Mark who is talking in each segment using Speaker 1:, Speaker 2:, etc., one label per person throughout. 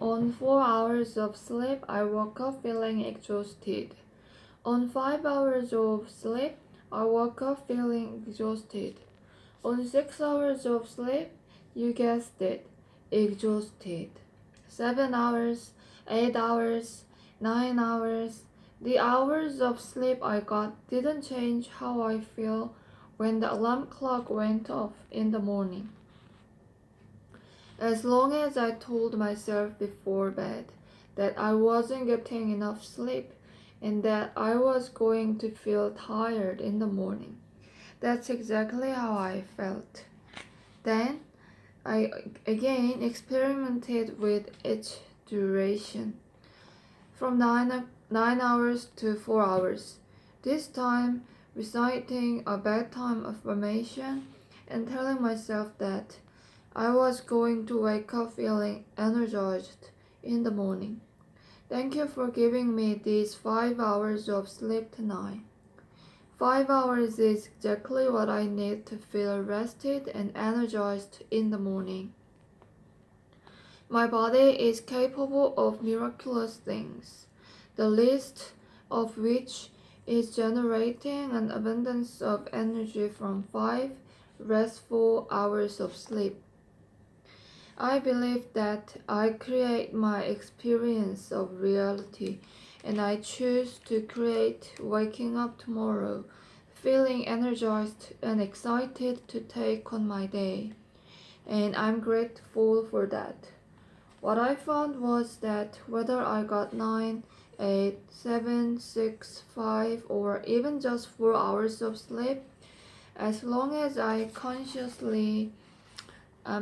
Speaker 1: On 4 hours of sleep, I woke up feeling exhausted. On 5 hours of sleep, I woke up feeling exhausted. On 6 hours of sleep, you guessed it, exhausted. 7 hours, 8 hours, 9 hours. The hours of sleep I got didn't change how I feel when the alarm clock went off in the morning. As long as I told myself before bed that I wasn't getting enough sleep and that I was going to feel tired in the morning, that's exactly how I felt. Then I again experimented with its duration from 9 hours to 4 hours. This time, reciting a bedtime affirmation and telling myself that I was going to wake up feeling energized in the morning. Thank you for giving me these 5 hours of sleep tonight. 5 hours is exactly what I need to feel rested and energized in the morning. My body is capable of miraculous things, the least of which is generating an abundance of energy from 5 restful hours of sleep. I believe that I create my experience of reality, and I choose to create waking up tomorrow feeling energized and excited to take on my day. And I'm grateful for that. What I found was that whether I got 9, 8, 7, 6, 5, or even just 4 hours of sleep, as long as I consciously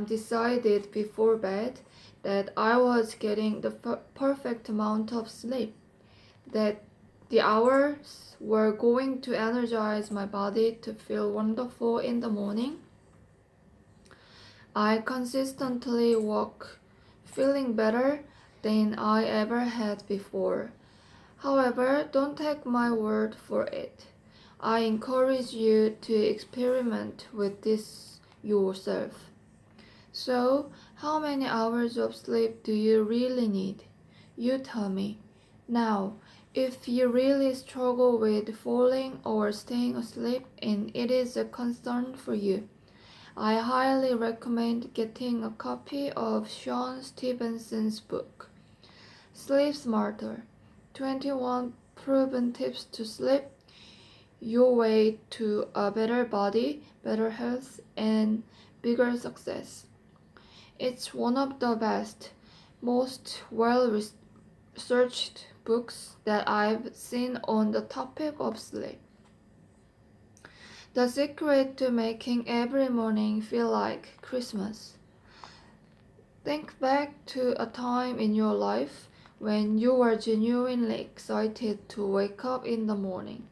Speaker 1: decided before bed that I was getting the perfect amount of sleep, that the hours were going to energize my body to feel wonderful in the morning. I consistently woke feeling better than I ever had before. However, don't take my word for it. I encourage you to experiment with this yourself. So, how many hours of sleep do you really need? You tell me. Now, if you really struggle with falling or staying asleep and it is a concern for you, I highly recommend getting a copy of Sean Stevenson's book, Sleep Smarter: 21 Proven Tips to Sleep Your Way to a Better Body, Better Health, and Bigger Success. It's one of the best, most well-researched books that I've seen on the topic of sleep. The secret to making every morning feel like Christmas. Think back to a time in your life when you were genuinely excited to wake up in the morning.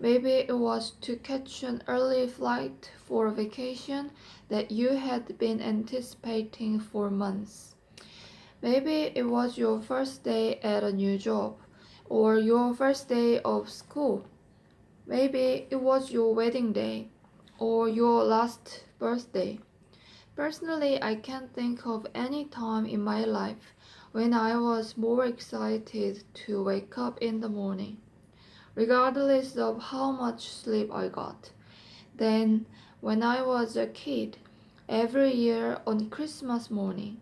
Speaker 1: Maybe it was to catch an early flight for a vacation that you had been anticipating for months. Maybe it was your first day at a new job, or your first day of school. Maybe it was your wedding day, or your last birthday. Personally, I can't think of any time in my life when I was more excited to wake up in the morning, regardless of how much sleep I got, than when I was a kid, every year on Christmas morning.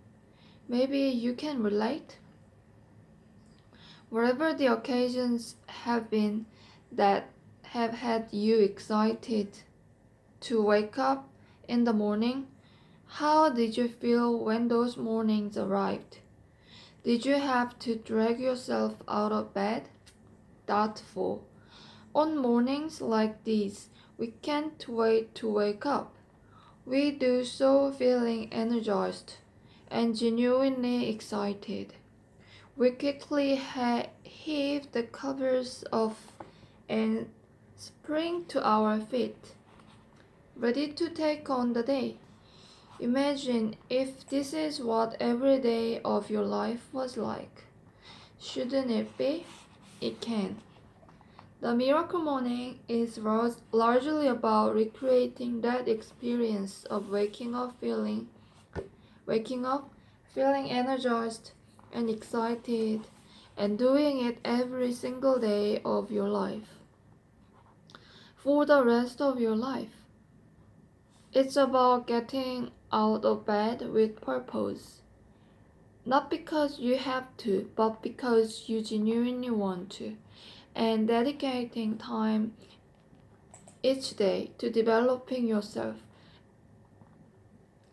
Speaker 1: Maybe you can relate? Whatever the occasions have been that have had you excited to wake up in the morning, how did you feel when those mornings arrived? Did you have to drag yourself out of bed? Doubtful. On mornings like these, we can't wait to wake up. We do so feeling energized and genuinely excited. We quickly heave the covers off and spring to our feet, ready to take on the day. Imagine if this is what every day of your life was like. Shouldn't it be? It can. The Miracle Morning is largely about recreating that experience of waking up feeling energized and excited and doing it every single day of your life for the rest of your life. It's about getting out of bed with purpose. Not because you have to, but because you genuinely want to, and dedicating time each day to developing yourself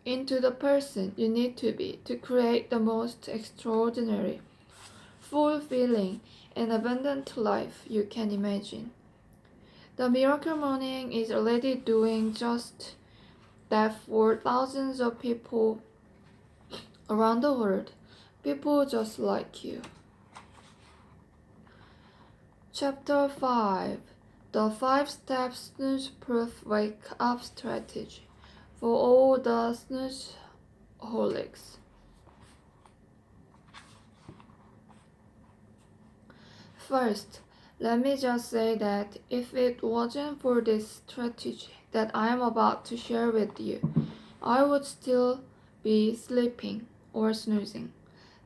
Speaker 1: into the person you need to be to create the most extraordinary, fulfilling, and abundant life you can imagine. The Miracle Morning is already doing just that for thousands of people around the world, people just like you. Chapter 5: The 5-Step Snooze-Proof Wake-Up Strategy for all the snoozeholics. First, let me just say that if it wasn't for this strategy that I am about to share with you, I would still be sleeping or snoozing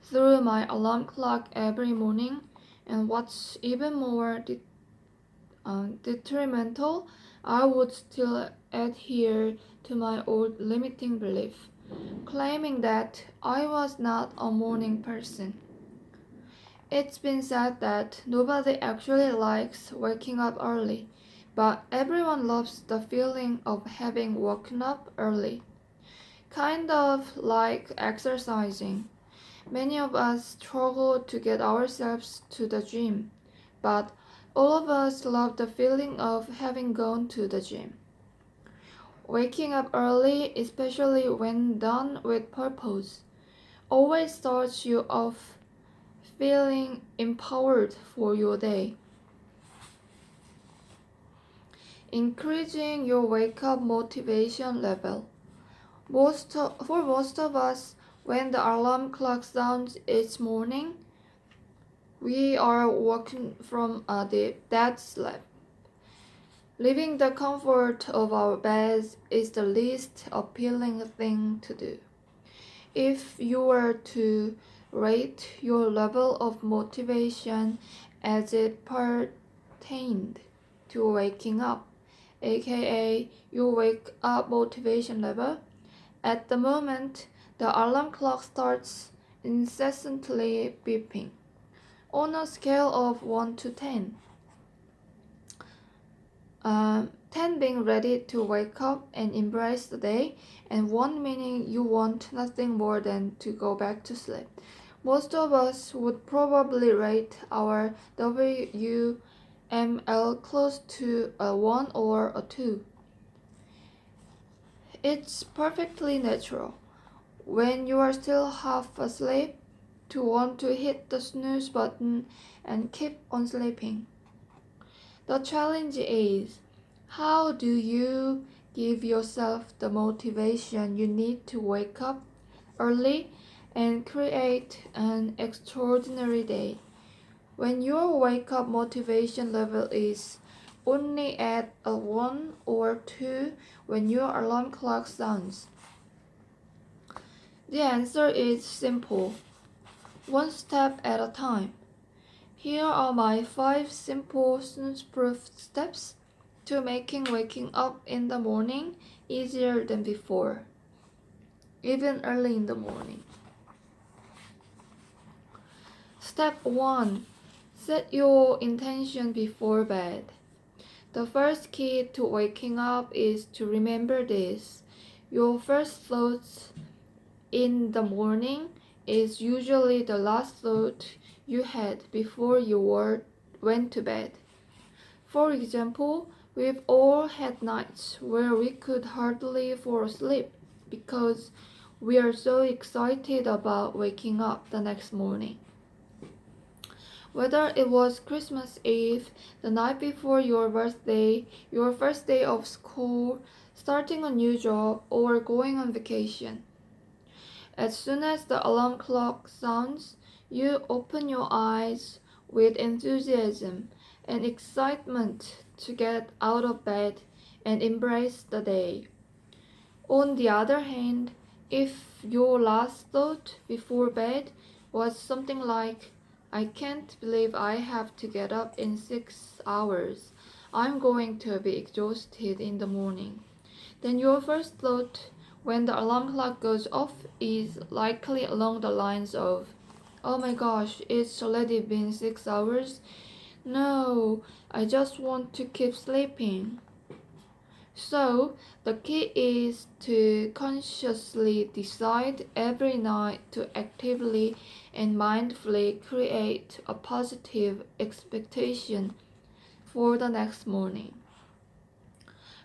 Speaker 1: through my alarm clock every morning, and what's even more detrimental, I would still adhere to my old limiting belief, claiming that I was not a morning person. It's been said that nobody actually likes waking up early, but everyone loves the feeling of having woken up early. Kind of like exercising. Many of us struggle to get ourselves to the gym, but all of us love the feeling of having gone to the gym. Waking up early, especially when done with purpose, always starts you off feeling empowered for your day. Increasing your wake-up motivation level. For most of us, when the alarm clock sounds each morning, we are waking from a dead sleep. Leaving the comfort of our beds is the least appealing thing to do. If you were to rate your level of motivation as it pertained to waking up, aka your wake up motivation level, at the moment the alarm clock starts incessantly beeping. On a scale of 1 to 10, 10 being ready to wake up and embrace the day, and 1 meaning you want nothing more than to go back to sleep. Most of us would probably rate our WML close to a 1 or a 2. It's perfectly natural, when you are still half asleep, to want to hit the snooze button and keep on sleeping. The challenge is, how do you give yourself the motivation you need to wake up early and create an extraordinary day when your wake up motivation level is only at a 1 or 2 when your alarm clock sounds? The answer is simple, one step at a time. Here are my 5 simple snooze-proof steps to making waking up in the morning easier than before, even early in the morning. Step 1. Set your intention before bed. The first key to waking up is to remember this. Your first thoughts in the morning is usually the last thought you had before you went to bed. For example, we've all had nights where we could hardly fall asleep because we are so excited about waking up the next morning. Whether it was Christmas Eve, the night before your birthday, your first day of school, starting a new job, or going on vacation. As soon as the alarm clock sounds, you open your eyes with enthusiasm and excitement to get out of bed and embrace the day. On the other hand, if your last thought before bed was something like, I can't believe I have to get up in 6 hours. I'm going to be exhausted in the morning. Then your first thought when the alarm clock goes off is likely along the lines of, oh my gosh, it's already been 6 hours. No, I just want to keep sleeping. So, the key is to consciously decide every night to actively and mindfully create a positive expectation for the next morning.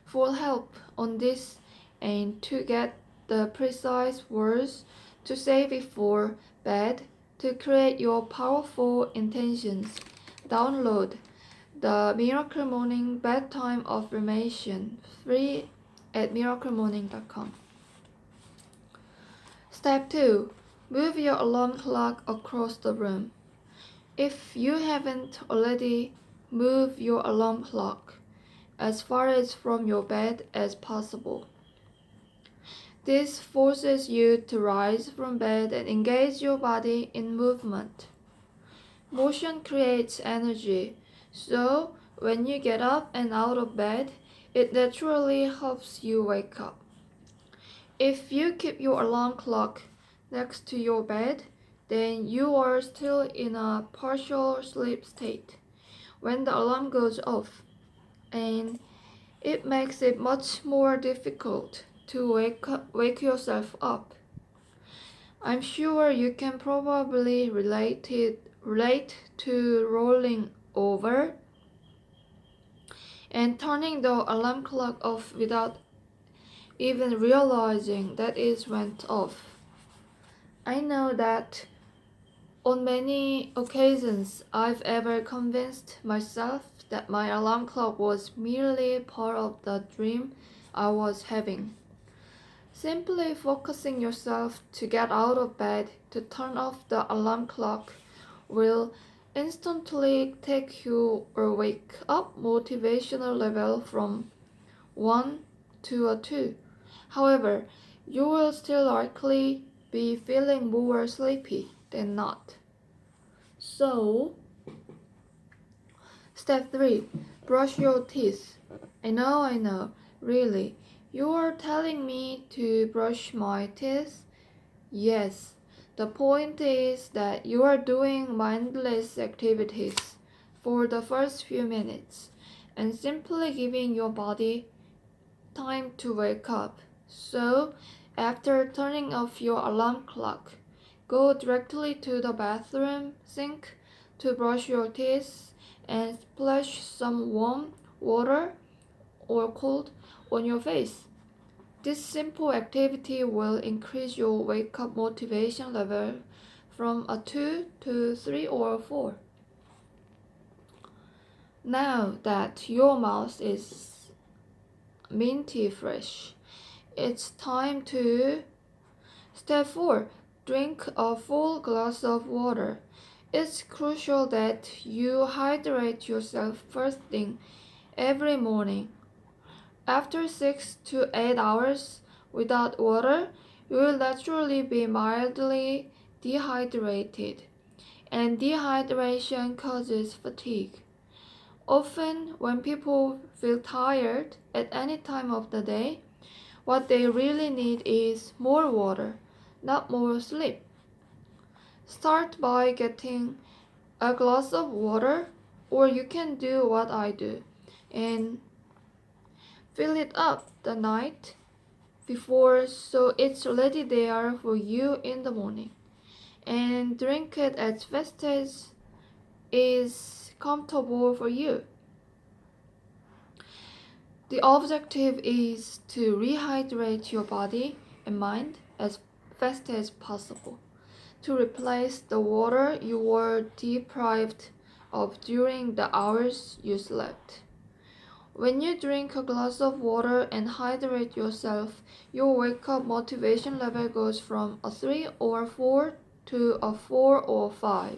Speaker 1: For help on this and to get the precise words to say before bed to create your powerful intentions, download the Miracle Morning Bedtime Affirmation free at miraclemorning.com. Step 2. Move your alarm clock across the room. If you haven't already, move your alarm clock as far as from your bed as possible. This forces you to rise from bed and engage your body in movement. Motion creates energy, so when you get up and out of bed, it naturally helps you wake up. If you keep your alarm clock next to your bed, then you are still in a partial sleep state when the alarm goes off, and it makes it much more difficult to wake yourself up. I'm sure you can probably relate to rolling over and turning the alarm clock off without even realizing that it went off. I know that on many occasions I've ever convinced myself that my alarm clock was merely part of the dream I was having. Simply focusing yourself to get out of bed to turn off the alarm clock will instantly take your wake up motivational level from 1 to a 2. However, you will still likely be feeling more sleepy than not. So, step 3. Brush your teeth. I know, really. You are telling me to brush my teeth? Yes. The point is that you are doing mindless activities for the first few minutes and simply giving your body time to wake up. So, after turning off your alarm clock, go directly to the bathroom sink to brush your teeth and splash some warm water or cold on your face. This simple activity will increase your wake-up motivation level from a 2 to 3 or 4. Now that your mouth is minty fresh, it's time to step 4. Drink a full glass of water. It's crucial that you hydrate yourself first thing every morning. After 6 to 8 hours without water, you will naturally be mildly dehydrated, and dehydration causes fatigue. Often, when people feel tired at any time of the day, what they really need is more water, not more sleep. Start by getting a glass of water, or you can do what I do and fill it up the night before so it's already there for you in the morning. And drink it as fast as is comfortable for you. The objective is to rehydrate your body and mind as fast as possible to replace the water you were deprived of during the hours you slept. When you drink a glass of water and hydrate yourself, your wake-up motivation level goes from a 3 or 4 to a 4 or 5.